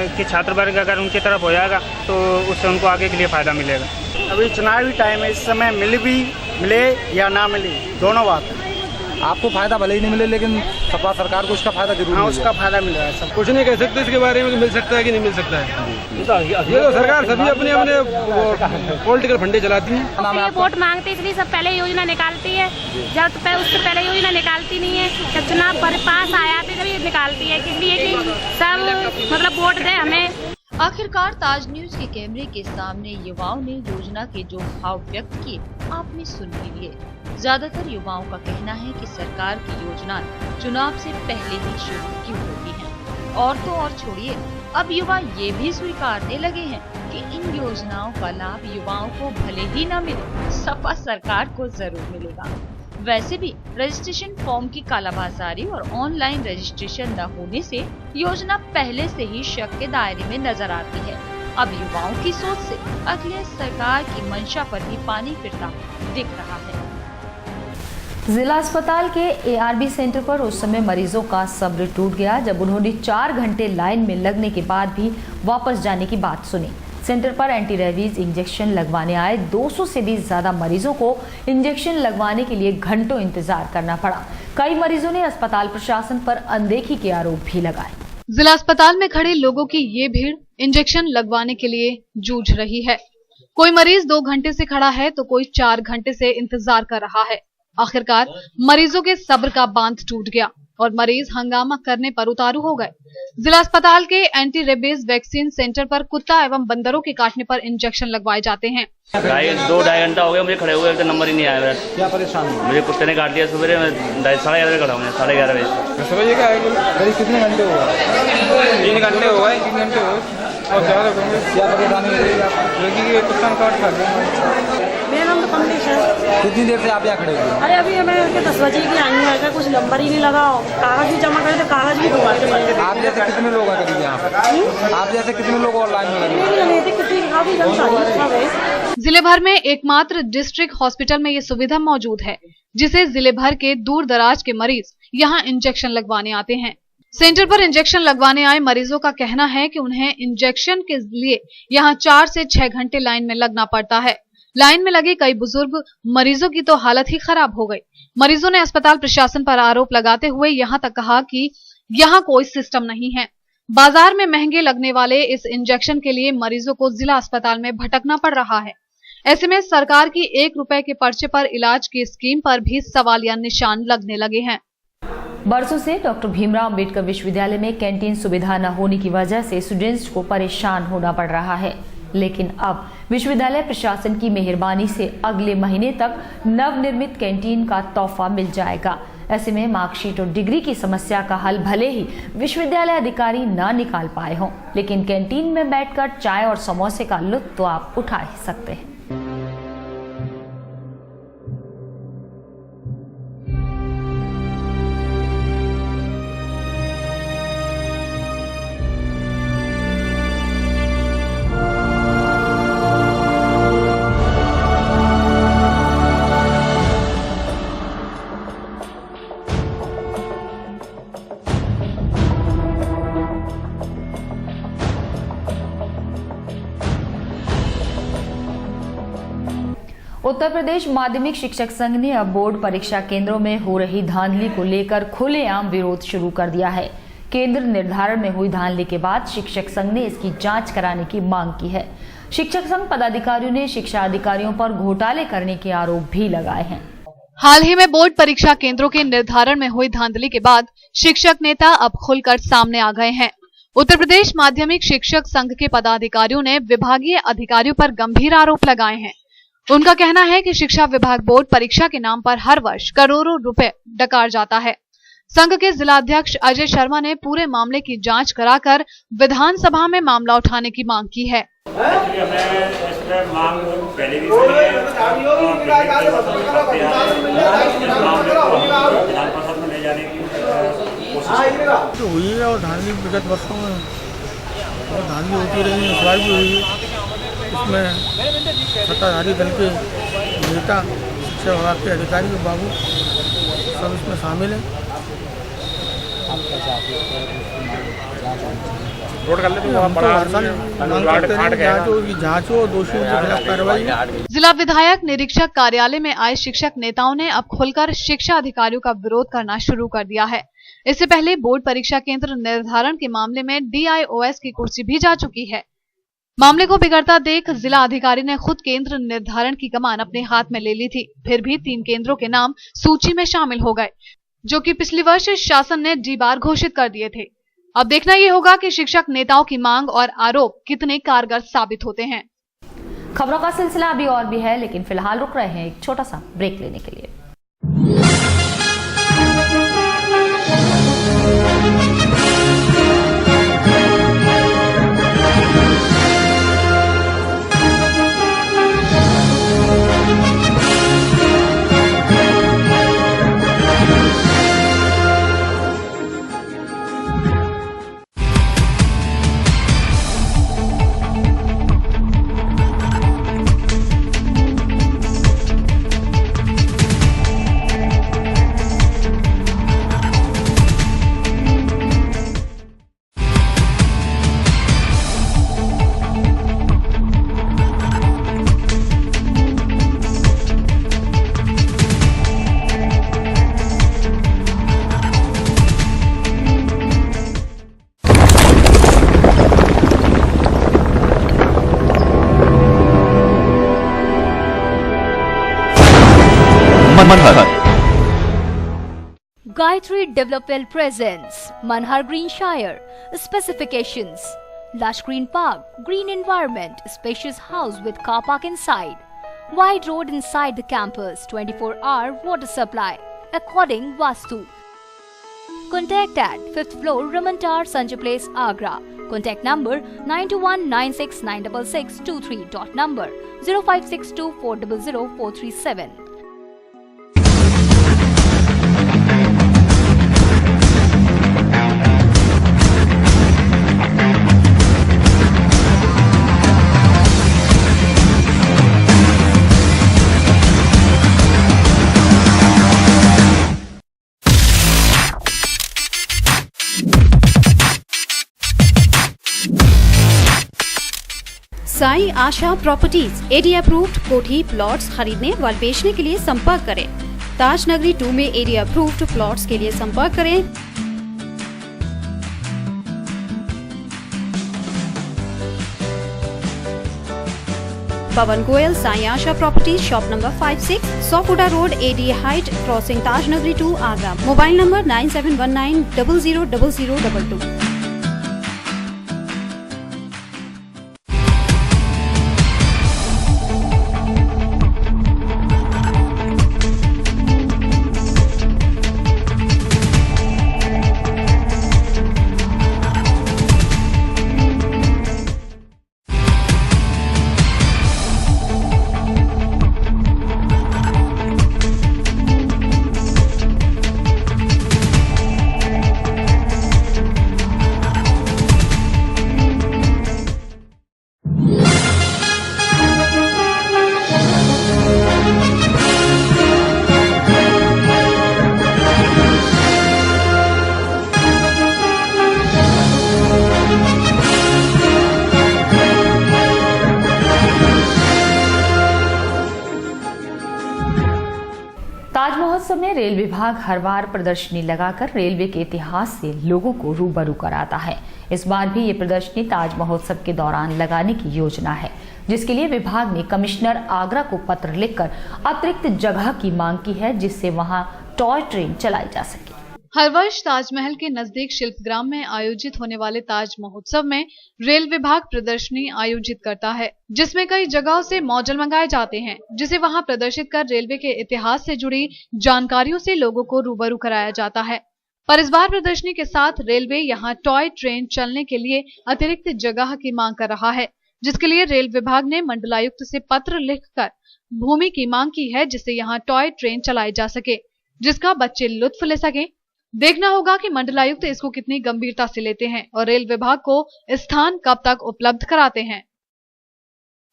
कि छात्र वर्ग अगर उनकी तरफ हो जाएगा तो उससे उनको आगे के लिए फायदा मिलेगा। अभी चुनावी टाइम है, इस समय मिले या ना मिले दोनों बात है। आपको फायदा भले ही नहीं मिले लेकिन सपा सरकार को उसका फायदा जरूर हाँ, उसका फायदा मिल रहा है। सब कुछ नहीं कह सकते इसके बारे में कि मिल सकता है कि नहीं मिल सकता है। ये तो सरकार सभी अपने अपने पॉलिटिकल फंडे चलाती है। वोट मांगते इसलिए सब पहले योजना निकालती है, जब उससे पहले योजना निकालती नहीं है। जब चुनाव पर पास आया तो जब निकालती है, इसलिए कि सब मतलब वोट दे हमें। आखिरकार ताज न्यूज के कैमरे के सामने युवाओं ने योजना के जो भाव व्यक्त किए आपने सुन ही लिए। ज्यादातर युवाओं का कहना है कि सरकार की योजना चुनाव से पहले ही शुरू क्यों होती है। और तो और छोड़िए, अब युवा ये भी स्वीकारने लगे हैं कि इन योजनाओं का लाभ युवाओं को भले ही न मिले, सपा सरकार को जरूर मिलेगा। वैसे भी रजिस्ट्रेशन फॉर्म की कालाबाजारी और ऑनलाइन रजिस्ट्रेशन न होने से योजना पहले से ही शक के दायरे में नजर आती है। अब युवाओं की सोच से अखिलेश सरकार की मंशा पर भी पानी फिरता दिख रहा है। जिला अस्पताल के ARB सेंटर पर उस समय मरीजों का सब्र टूट गया जब उन्होंने 4 घंटे लाइन में लगने के बाद भी वापस जाने की बात सुनी। सेंटर पर एंटी रेबीज इंजेक्शन लगवाने आए 200 से भी ज्यादा मरीजों को इंजेक्शन लगवाने के लिए घंटों इंतजार करना पड़ा। कई मरीजों ने अस्पताल प्रशासन पर अनदेखी के आरोप भी लगाए। जिला अस्पताल में खड़े लोगों की ये भीड़ इंजेक्शन लगवाने के लिए जूझ रही है। कोई मरीज 2 घंटे से खड़ा है तो कोई 4 घंटे से इंतजार कर रहा है। आखिरकार मरीजों के सब्र का बांध टूट गया और मरीज हंगामा करने पर उतारू हो गए। जिला अस्पताल के एंटी रेबीज वैक्सीन सेंटर पर कुत्ता एवं बंदरों के काटने पर इंजेक्शन लगवाए जाते हैं। 2-2.5 घंटा हो गया मुझे खड़े हुए, नंबर ही नहीं आया। क्या परेशान है? मुझे कुत्ते ने काट दिया सुबह में 11:30 बजे खड़ा हूँ, 11:30 बजे। समझिए क्या है, कितने घंटे हो गए? 3 घंटे हो गए। 3 घंटे हो और ज़्यादा क्या परेशानी हो रही है आपको? लड़की के कुत्ता काट खा गया। मेरा नाम तो कमलेश है। कितनी देर से आप यहाँ खड़े हुए? अरे अभी मैं 10 बजे की आई हूँ, कुछ नंबर ही नहीं लगा, कागज भी जमा करे तो कागज भी दुआ के। आप जैसे कितने लोग हैं करीब यहाँ पर? आप जैसे कितने लोग ऑनलाइन में लगे? जिले भर में एकमात्र डिस्ट्रिक्ट हॉस्पिटल में ये सुविधा मौजूद है, जिसे जिले भर के दूर दराज के मरीज यहाँ इंजेक्शन लगवाने आते हैं। सेंटर पर इंजेक्शन लगवाने आए मरीजों का कहना है कि उन्हें इंजेक्शन के लिए यहाँ 4 से 6 घंटे लाइन में लगना पड़ता है। लाइन में लगे कई बुजुर्ग मरीजों की तो हालत ही खराब हो गई। मरीजों ने अस्पताल प्रशासन पर आरोप लगाते हुए यहाँ तक कहा कि यहाँ कोई सिस्टम नहीं है। बाजार में महंगे लगने वाले इस इंजेक्शन के लिए मरीजों को जिला अस्पताल में भटकना पड़ रहा है। ऐसे में सरकार की 1 रुपए के पर्चे पर इलाज की स्कीम पर भी सवालिया निशान लगने लगे हैं। बरसों से डॉक्टर भीमराव अंबेडकर विश्वविद्यालय में कैंटीन सुविधा न होने की वजह से स्टूडेंट्स को परेशान होना पड़ रहा है, लेकिन अब विश्वविद्यालय प्रशासन की मेहरबानी से अगले महीने तक नवनिर्मित कैंटीन का तोहफा मिल जाएगा। ऐसे में मार्कशीट और डिग्री की समस्या का हल भले ही विश्वविद्यालय अधिकारी न निकाल पाए हों, लेकिन कैंटीन में बैठकर चाय और समोसे का लुत्फ तो आप उठा ही सकते हैं। उत्तर प्रदेश माध्यमिक शिक्षक संघ ने अब बोर्ड परीक्षा केंद्रों में हो रही धांधली को लेकर खुलेआम विरोध शुरू कर दिया है। केंद्र निर्धारण में हुई धांधली के बाद शिक्षक संघ ने इसकी जांच कराने की मांग की है। शिक्षक संघ पदाधिकारियों ने शिक्षा अधिकारियों पर घोटाले करने के आरोप भी लगाए हैं। हाल ही में बोर्ड परीक्षा केंद्रों के निर्धारण में हुई धांधली के बाद शिक्षक नेता अब खुलकर सामने आ गए हैं। उत्तर प्रदेश माध्यमिक शिक्षक संघ के पदाधिकारियों ने विभागीय अधिकारियों पर गंभीर आरोप लगाए हैं। उनका कहना है कि शिक्षा विभाग बोर्ड परीक्षा के नाम पर हर वर्ष करोड़ों रुपए डकार जाता है। संघ के जिलाध्यक्ष अजय शर्मा ने पूरे मामले की जांच कराकर विधानसभा में मामला उठाने की मांग की है। तो हुई है और धांधली विगत वर्षों में और धांधली होती रही, अफवाह भी हुई। इसमें सत्ताधारी दल के नेता, शिक्षा विभाग के अधिकारी के बाबू सब इसमें शामिल हैं। जिला विधायक निरीक्षक कार्यालय में आए शिक्षक नेताओं ने अब खुलकर शिक्षा अधिकारियों का विरोध करना शुरू कर दिया है। इससे पहले बोर्ड परीक्षा केंद्र निर्धारण के मामले में DIOS की कुर्सी भी जा चुकी है। मामले को बिगड़ता देख जिला अधिकारी ने खुद केंद्र निर्धारण की कमान अपने हाथ में ले ली थी। फिर भी 3 केंद्रों के नाम सूची में शामिल हो गए, जो कि पिछले वर्ष शासन ने D बार घोषित कर दिए थे। अब देखना ये होगा कि शिक्षक नेताओं की मांग और आरोप कितने कारगर साबित होते हैं। खबरों का सिलसिला अभी और भी है, लेकिन फिलहाल रुक रहे हैं एक छोटा सा ब्रेक लेने के लिए। Gayatri Development presents Manhar Greenshire. Specifications: lush green park, green environment, spacious house with car park inside, wide road inside the campus, 24-hour water supply, according Vastu. Contact at 5th floor, Raman Tower, Sanjay Place, Agra. Contact number 9219696623. Dot number 0562400437. Sai Asha properties area approved कोठी plots खरीदने व बेचने के लिए संपर्क करें। ताज नगरी 2 में area approved plots के लिए संपर्क करें। Pawan Goyal, Sai Asha properties, shop number 56, सोफुडा road, ADA height, crossing Taj Nagari 2, Agra. Mobile number 9719000022। Rail विभाग हर बार प्रदर्शनी लगाकर रेलवे के इतिहास से लोगों को रूबरू कराता है। इस बार भी ये प्रदर्शनी ताज महोत्सव के दौरान लगाने की योजना है, जिसके लिए विभाग ने कमिश्नर आगरा को पत्र लिखकर अतिरिक्त जगह की मांग की है, जिससे वहां टॉय ट्रेन चलाई जा सके। हर वर्ष ताजमहल के नजदीक शिल्पग्राम में आयोजित होने वाले ताज महोत्सव में रेल विभाग प्रदर्शनी आयोजित करता है, जिसमें कई जगहों से मॉडल मंगाए जाते हैं, जिसे वहां प्रदर्शित कर रेलवे के इतिहास से जुड़ी जानकारियों से लोगों को रूबरू कराया जाता है। पर इस बार प्रदर्शनी के साथ रेलवे यहां टॉय ट्रेन चलने के लिए अतिरिक्त जगह की मांग कर रहा है, जिसके लिए रेल विभाग ने मंडलायुक्त से पत्र लिखकर भूमि की मांग की है, जिससे यहाँ टॉय ट्रेन चलाई जा सके, जिसका बच्चे लुत्फ ले सके। देखना होगा कि मंडलायुक्त इसको कितनी गंभीरता से लेते हैं और रेल विभाग को स्थान कब तक उपलब्ध कराते हैं।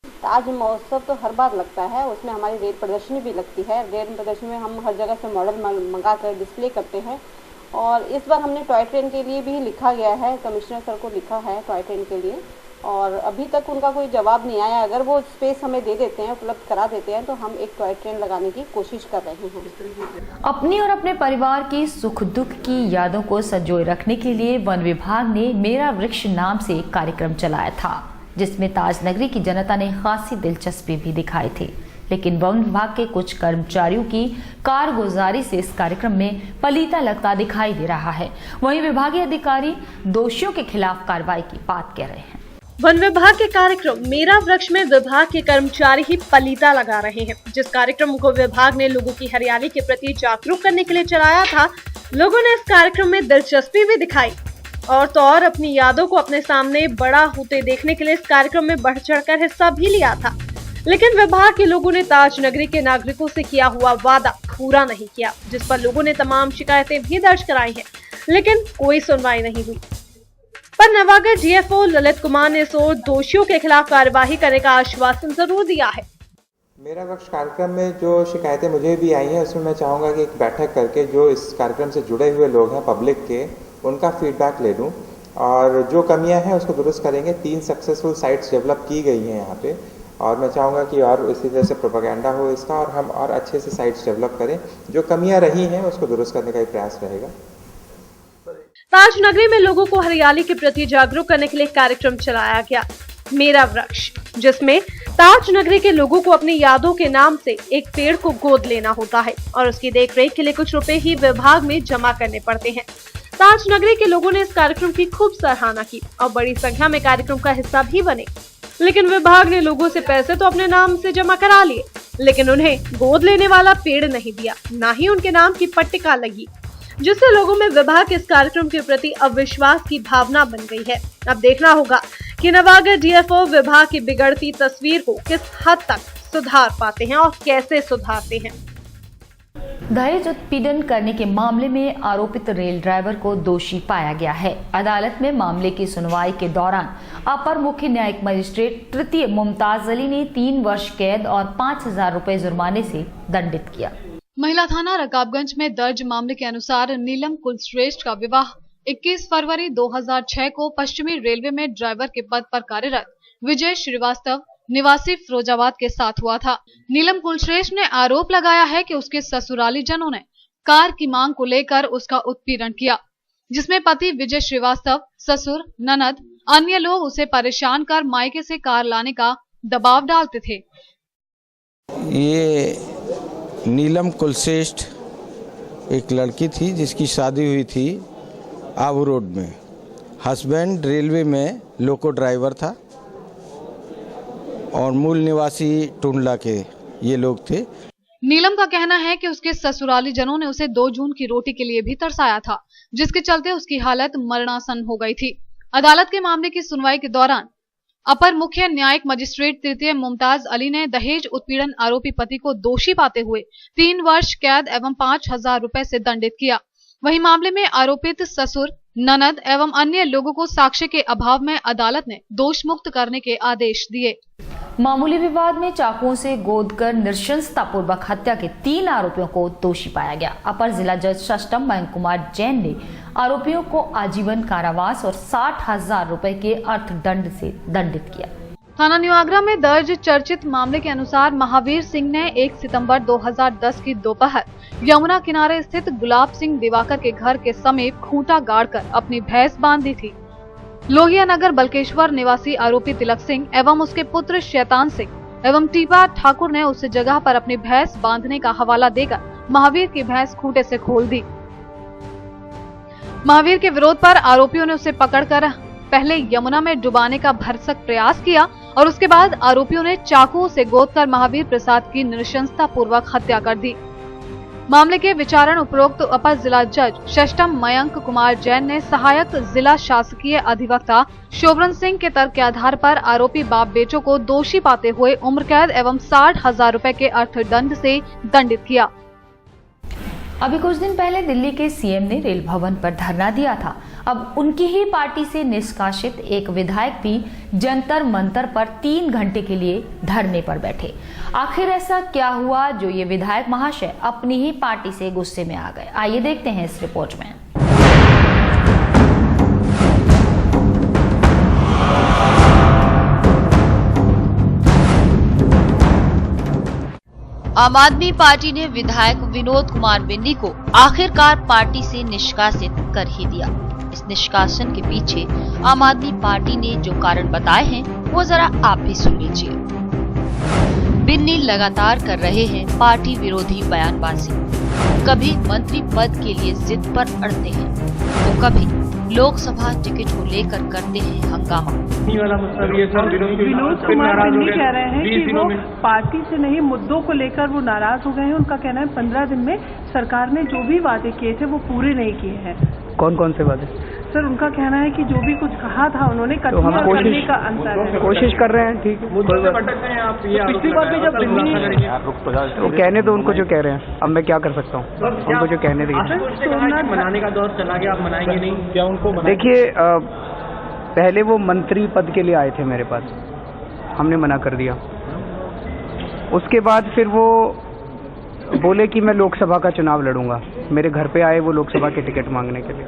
ताज महोत्सव तो हर बार लगता है, उसमें हमारी रेल प्रदर्शनी भी लगती है। रेल प्रदर्शनी में हम हर जगह से मॉडल मंगा कर डिस्प्ले करते हैं और इस बार हमने टॉय ट्रेन के लिए भी लिखा गया है, कमिश्नर सर को लिखा है टॉय ट्रेन के लिए, और अभी तक उनका कोई जवाब नहीं आया। अगर वो स्पेस हमें दे देते हैं, उपलब्ध करा देते हैं, तो हम एक टॉय ट्रेन लगाने की कोशिश कर रहे हैं। अपनी और अपने परिवार की सुख दुख की यादों को संजोए रखने के लिए वन विभाग ने मेरा वृक्ष नाम से एक कार्यक्रम चलाया था, जिसमें ताज नगरी की जनता ने खासी दिलचस्पी भी दिखाई थी। लेकिन वन विभाग के कुछ कर्मचारियों की कारगुजारी से इस कार्यक्रम में पलीता लगता दिखाई दे रहा है। वहीं विभागीय अधिकारी दोषियों के खिलाफ कार्रवाई की बात कह रहे हैं। वन विभाग के कार्यक्रम मेरा वृक्ष में विभाग के कर्मचारी ही पलीता लगा रहे हैं। जिस कार्यक्रम को विभाग ने लोगों की हरियाली के प्रति जागरूक करने के लिए चलाया था, लोगों ने इस कार्यक्रम में दिलचस्पी भी दिखाई और तो और अपनी यादों को अपने सामने बड़ा होते देखने के लिए इस कार्यक्रम में बढ़ चढ़कर हिस्सा भी लिया था। लेकिन विभाग के लोगों ने ताज नगरी के नागरिकों से किया हुआ वादा पूरा नहीं किया, जिस पर लोगों ने तमाम शिकायतें भी दर्ज कराई हैं, लेकिन कोई सुनवाई नहीं हुई। पर नवागढ़ डीएफओ ललित कुमार ने इस ओर दोषियों के खिलाफ कार्यवाही करने का आश्वासन जरूर दिया है। मेरा वृक्ष कार्यक्रम में जो शिकायतें मुझे भी आई हैं, उसमें मैं चाहूँगा कि एक बैठक करके जो इस कार्यक्रम से जुड़े हुए लोग हैं पब्लिक के, उनका फीडबैक ले लूँ और जो कमियां हैं उसको दुरुस्त करेंगे। 3 सक्सेसफुल साइट्स डेवलप की गई हैं यहाँ पे और मैं चाहूँगा कि और इसी तरह से प्रोपेगेंडा हो इसका और हम और अच्छे से साइट्स डेवलप करें। जो कमियां रही हैं उसको दुरुस्त करने का ही प्रयास रहेगा। ताज नगरी में लोगों को हरियाली के प्रति जागरूक करने के लिए कार्यक्रम चलाया गया मेरा वृक्ष, जिसमें ताज नगरी के लोगों को अपनी यादों के नाम से एक पेड़ को गोद लेना होता है और उसकी देखरेख के लिए कुछ रुपए ही विभाग में जमा करने पड़ते हैं। ताज नगरी के लोगों ने इस कार्यक्रम की खूब सराहना की और बड़ी संख्या में कार्यक्रम का हिस्सा भी बने। लेकिन विभाग ने लोगों से पैसे तो अपने नाम से जमा करा लिए, लेकिन उन्हें गोद लेने वाला पेड़ नहीं दिया, ना ही उनके नाम की पट्टिका लगी, जिससे लोगों में विभाग के इस कार्यक्रम के प्रति अविश्वास की भावना बन गई है। अब देखना होगा कि नवागढ़ डीएफओ विभाग की बिगड़ती तस्वीर को किस हद तक सुधार पाते हैं और कैसे सुधारते हैं। दहेज उत्पीड़न करने के मामले में आरोपित रेल ड्राइवर को दोषी पाया गया है। अदालत में मामले की सुनवाई के दौरान अपर मुख्य न्यायिक मजिस्ट्रेट तृतीय मुमताज अली ने 3 वर्ष कैद और 5,000 रुपए जुर्माने से दंडित किया। महिला थाना रकाबगंज में दर्ज मामले के अनुसार नीलम कुलश्रेष्ठ का विवाह 21 फरवरी 2006 को पश्चिमी रेलवे में ड्राइवर के पद पर कार्यरत विजय श्रीवास्तव निवासी फिरोजाबाद के साथ हुआ था। नीलम कुलश्रेष्ठ ने आरोप लगाया है कि उसके ससुराली जनों ने कार की मांग को लेकर उसका उत्पीड़न किया, जिसमें पति विजय श्रीवास्तव, ससुर, ननद, अन्य लोग उसे परेशान कर मायके से कार लाने का दबाव डालते थे। ये नीलम कुलश्रेष्ठ एक लड़की थी जिसकी शादी हुई थी आबू रोड में। हस्बैंड रेलवे में लोको ड्राइवर था और मूल निवासी टुंडला के ये लोग थे। नीलम का कहना है कि उसके ससुराली जनों ने उसे 2 जून की रोटी के लिए भी तरसाया था, जिसके चलते उसकी हालत मरणासन हो गई थी। अदालत के मामले की सुनवाई के दौरान अपर मुख्य न्यायिक मजिस्ट्रेट तृतीय मुमताज अली ने दहेज उत्पीड़न आरोपी पति को दोषी पाते हुए 3 वर्ष कैद एवं 5,000 रुपए से दंडित किया। वहीं मामले में आरोपित ससुर, ननद एवं अन्य लोगों को साक्ष्य के अभाव में अदालत ने दोष मुक्त करने के आदेश दिए। मामूली विवाद में चाकुओं से गोदकर नृशंसतापूर्वक हत्या के 3 आरोपियों को दोषी पाया गया। अपर जिला जज सष्टम मयंक कुमार जैन ने आरोपियों को आजीवन कारावास और 60,000 रुपए के अर्थदंड से दंडित किया। थाना न्यू आगरा में दर्ज चर्चित मामले के अनुसार महावीर सिंह ने 1 सितंबर 2010 की दोपहर यमुना किनारे स्थित गुलाब सिंह दिवाकर के घर के समीप खूंटा गाड़कर अपनी भैंस बांध दी थी। लोहिया नगर बल्केश्वर निवासी आरोपी तिलक सिंह एवं उसके पुत्र शैतान सिंह एवं टीपा ठाकुर ने उस जगह पर अपनी भैंस बांधने का हवाला देकर महावीर की भैंस खूंटे से खोल दी। महावीर के विरोध पर आरोपियों ने उसे पकड़कर पहले यमुना में डुबाने का भरसक प्रयास किया और उसके बाद आरोपियों ने चाकू से गोदकर महावीर प्रसाद की नृशंसता पूर्वक हत्या कर दी। मामले के विचारण उपरोक्त अपर जिला जज षष्टम मयंक कुमार जैन ने सहायक जिला शासकीय अधिवक्ता शोभन सिंह के तर्क के आधार पर आरोपी बाप बेटों को दोषी पाते हुए उम्र कैद एवं 60,000 रुपए के अर्थदंड से दंडित किया। अभी कुछ दिन पहले दिल्ली के सीएम ने रेल भवन पर धरना दिया था। अब उनकी ही पार्टी से निष्कासित एक विधायक भी जंतर मंतर पर 3 घंटे के लिए धरने पर बैठे। आखिर ऐसा क्या हुआ जो ये विधायक महाशय अपनी ही पार्टी से गुस्से में आ गए? आइए देखते हैं इस रिपोर्ट में। आम आदमी पार्टी ने विधायक विनोद कुमार बिन्नी को आखिरकार पार्टी से निष्कासित कर ही दिया। इस निष्कासन के पीछे आम आदमी पार्टी ने जो कारण बताए हैं वो जरा आप भी सुन लीजिए। बिन्नी लगातार कर रहे हैं पार्टी विरोधी बयानबाजी। कभी मंत्री पद के लिए जिद पर अड़ते हैं तो कभी लोकसभा टिकट को लेकर करते हैं हंगामा। विनोद कुमार बिन्नी कह रहे हैं कि वो पार्टी से नहीं मुद्दों को लेकर वो नाराज हो गए हैं। उनका कहना है 15 दिन में सरकार ने जो भी वादे किए थे वो पूरे नहीं किए हैं। कौन कौन से वादे? सर उनका कहना है कि जो भी कुछ कहा था उन्होंने तो हम करने का अंतर है। कोशिश कर रहे हैं, ठीक है। पिछली बार भी जब बिन्नी वो कहने दो उनको जो कह रहे हैं। अब मैं क्या कर सकता हूँ, उनको जो कहने देंगे। मनाने का दौर चला गया, आप मनाएंगे नहीं क्या उनको? देखिए पहले वो मंत्री पद के लिए आए थे मेरे पास, हमने मना कर दिया। उसके बाद फिर वो बोले कि मैं लोकसभा का चुनाव लड़ूंगा। मेरे घर पे आए वो लोकसभा के टिकट मांगने के लिए।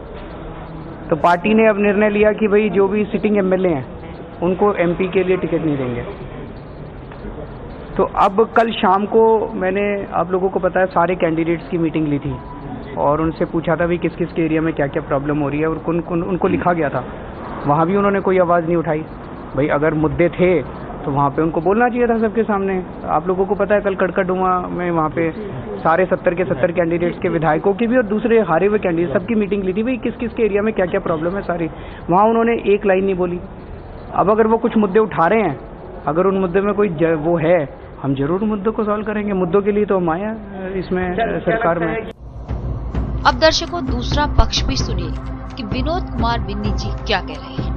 तो पार्टी ने अब निर्णय लिया कि भाई जो भी सिटिंग एमएलए हैं उनको एमपी के लिए टिकट नहीं देंगे। तो अब कल शाम को मैंने, आप लोगों को पता है, सारे कैंडिडेट्स की मीटिंग ली थी और उनसे पूछा था भी किस किस के एरिया में क्या क्या प्रॉब्लम हो रही है और उनको लिखा गया था। वहाँ भी उन्होंने कोई आवाज़ नहीं उठाई। भाई अगर मुद्दे थे तो वहाँ पे उनको बोलना चाहिए था सबके सामने। आप लोगों को पता है कल कड़कड़डुमा में वहाँ पे सारे 70 के 70 कैंडिडेट्स के विधायकों की भी और दूसरे हारे हुए कैंडिडेट सबकी मीटिंग ली थी। भाई किस किस के एरिया में क्या क्या प्रॉब्लम है सारी, वहाँ उन्होंने एक लाइन नहीं बोली। अब अगर वो कुछ मुद्दे उठा रहे हैं, अगर उन मुद्दे में कोई वो है, हम जरूर मुद्दों को सॉल्व करेंगे। मुद्दों के लिए तो हम आए इसमें सरकार में। अब दर्शकों दूसरा पक्ष भी सुनिए कि विनोद कुमार बिन्नी जी क्या कह रहे हैं।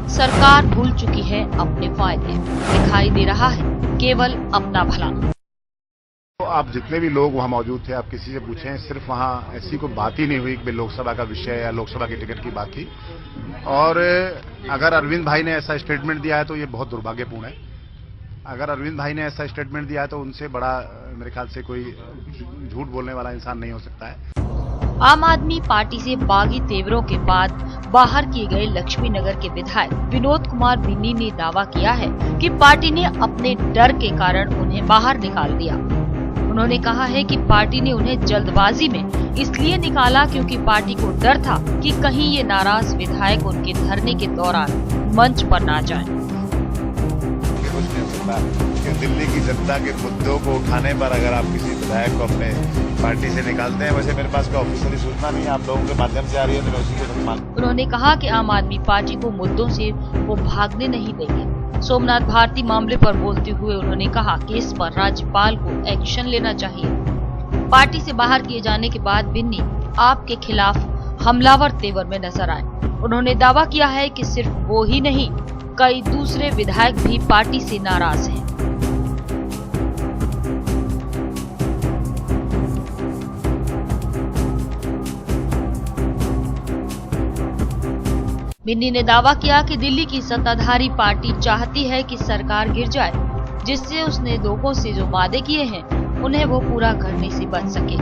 सरकार भूल चुकी है अपने फायदे, दिखाई दे रहा है केवल अपना भला। तो आप जितने भी लोग वहाँ मौजूद थे, आप किसी से पूछें, सिर्फ वहाँ ऐसी कोई बात ही नहीं हुई कि लोकसभा का विषय या लोकसभा के टिकट की बात थी। और अगर अरविंद भाई ने ऐसा स्टेटमेंट दिया है तो ये बहुत दुर्भाग्यपूर्ण है। अगर अरविंद भाई ने ऐसा स्टेटमेंट दिया है तो उनसे बड़ा मेरे ख्याल से कोई झूठ बोलने वाला इंसान नहीं हो सकता है। आम आदमी पार्टी से बागी तेवरों के बाद बाहर किए गए लक्ष्मी नगर के विधायक विनोद कुमार बिन्नी ने दावा किया है कि पार्टी ने अपने डर के कारण उन्हें बाहर निकाल दिया। उन्होंने कहा है कि पार्टी ने उन्हें जल्दबाजी में इसलिए निकाला क्योंकि पार्टी को डर था कि कहीं ये नाराज विधायक उनके धरने के दौरान मंच पर ना जाएं। कि दिल्ली की जनता के मुद्दों को उठाने पर अगर आप किसी विधायक को अपने पार्टी से निकालते हैं, वैसे मेरे पास कोई ऑफिशियली सूचना नहीं है, आप लोगों के माध्यम से आ रही है तो मैं उसी को सम्मान। उन्होंने कहा कि आम आदमी पार्टी को मुद्दों से वो भागने नहीं देंगे। सोमनाथ भारती मामले पर बोलते हुए उन्होंने कहा कि इस पर राज्यपाल को एक्शन लेना चाहिए। पार्टी से बाहर किए जाने के बाद बिन्नी आपके खिलाफ हमलावर तेवर में नजर आए। उन्होंने दावा किया है कि सिर्फ वो ही नहीं, कई दूसरे विधायक भी पार्टी से नाराज हैं। बिन्नी ने दावा किया कि दिल्ली की सत्ताधारी पार्टी चाहती है कि सरकार गिर जाए, जिससे उसने लोगों से जो वादे किए हैं उन्हें वो पूरा करने से बच सके।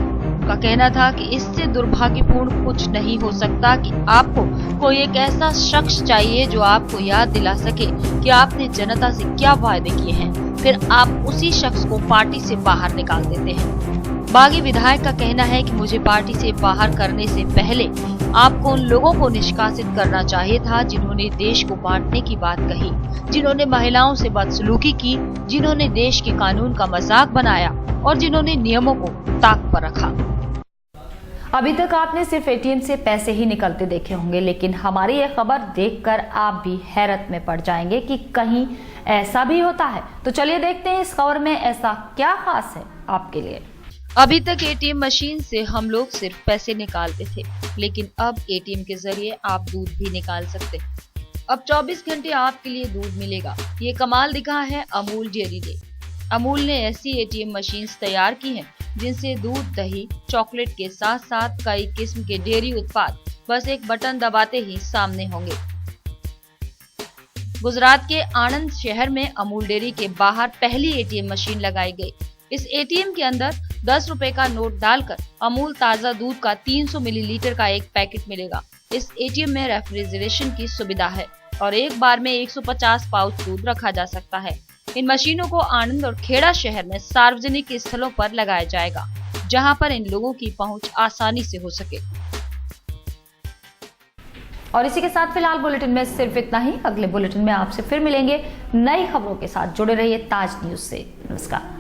उनका कहना था कि इससे दुर्भाग्यपूर्ण कुछ नहीं हो सकता कि आपको कोई एक ऐसा शख्स चाहिए जो आपको याद दिला सके कि आपने जनता से क्या वायदे किए हैं, फिर आप उसी शख्स को पार्टी से बाहर निकाल देते हैं। बागी विधायक का कहना है कि मुझे पार्टी से बाहर करने से पहले आपको उन लोगों को निष्कासित करना चाहिए था जिन्होंने देश को बांटने की बात कही, जिन्होंने महिलाओं से बदसलूकी की, जिन्होंने देश के कानून का मजाक बनाया और जिन्होंने नियमों को ताक पर रखा। अभी तक आपने सिर्फ एटीएम से पैसे ही निकलते देखे होंगे, लेकिन हमारी ये खबर देखकर आप भी हैरत में पड़ जाएंगे कि कहीं ऐसा भी होता है। तो चलिए देखते हैं इस खबर में ऐसा क्या खास है आपके लिए। अभी तक एटीएम मशीन से हम लोग सिर्फ पैसे निकालते थे, लेकिन अब एटीएम के जरिए आप दूध भी निकाल सकते हैं। अब 24 घंटे आपके लिए दूध मिलेगा। ये कमाल दिखा है अमूल डेयरी ने। अमूल ने ऐसी एटीएम मशीन तैयार की हैं जिनसे दूध, दही, चॉकलेट के साथ साथ कई किस्म के डेयरी उत्पाद बस एक बटन दबाते ही सामने होंगे। गुजरात के आणंद शहर में अमूल डेयरी के बाहर पहली एटीएम मशीन लगाई गई। इस एटीएम के अंदर 10 रुपए का नोट डालकर अमूल ताजा दूध का 300 मिलीलीटर का एक पैकेट मिलेगा। इस एटीएम में रेफ्रिजरेशन की सुविधा है और एक बार में 150 पाउच दूध रखा जा सकता है। इन मशीनों को आणंद और खेड़ा शहर में सार्वजनिक स्थलों पर लगाया जाएगा, जहां पर इन लोगों की पहुंच आसानी से हो सके। और इसी के साथ फिलहाल बुलेटिन में सिर्फ इतना ही। अगले बुलेटिन में आपसे फिर मिलेंगे नई खबरों के साथ। जुड़े रहिए ताज न्यूज से। नमस्कार।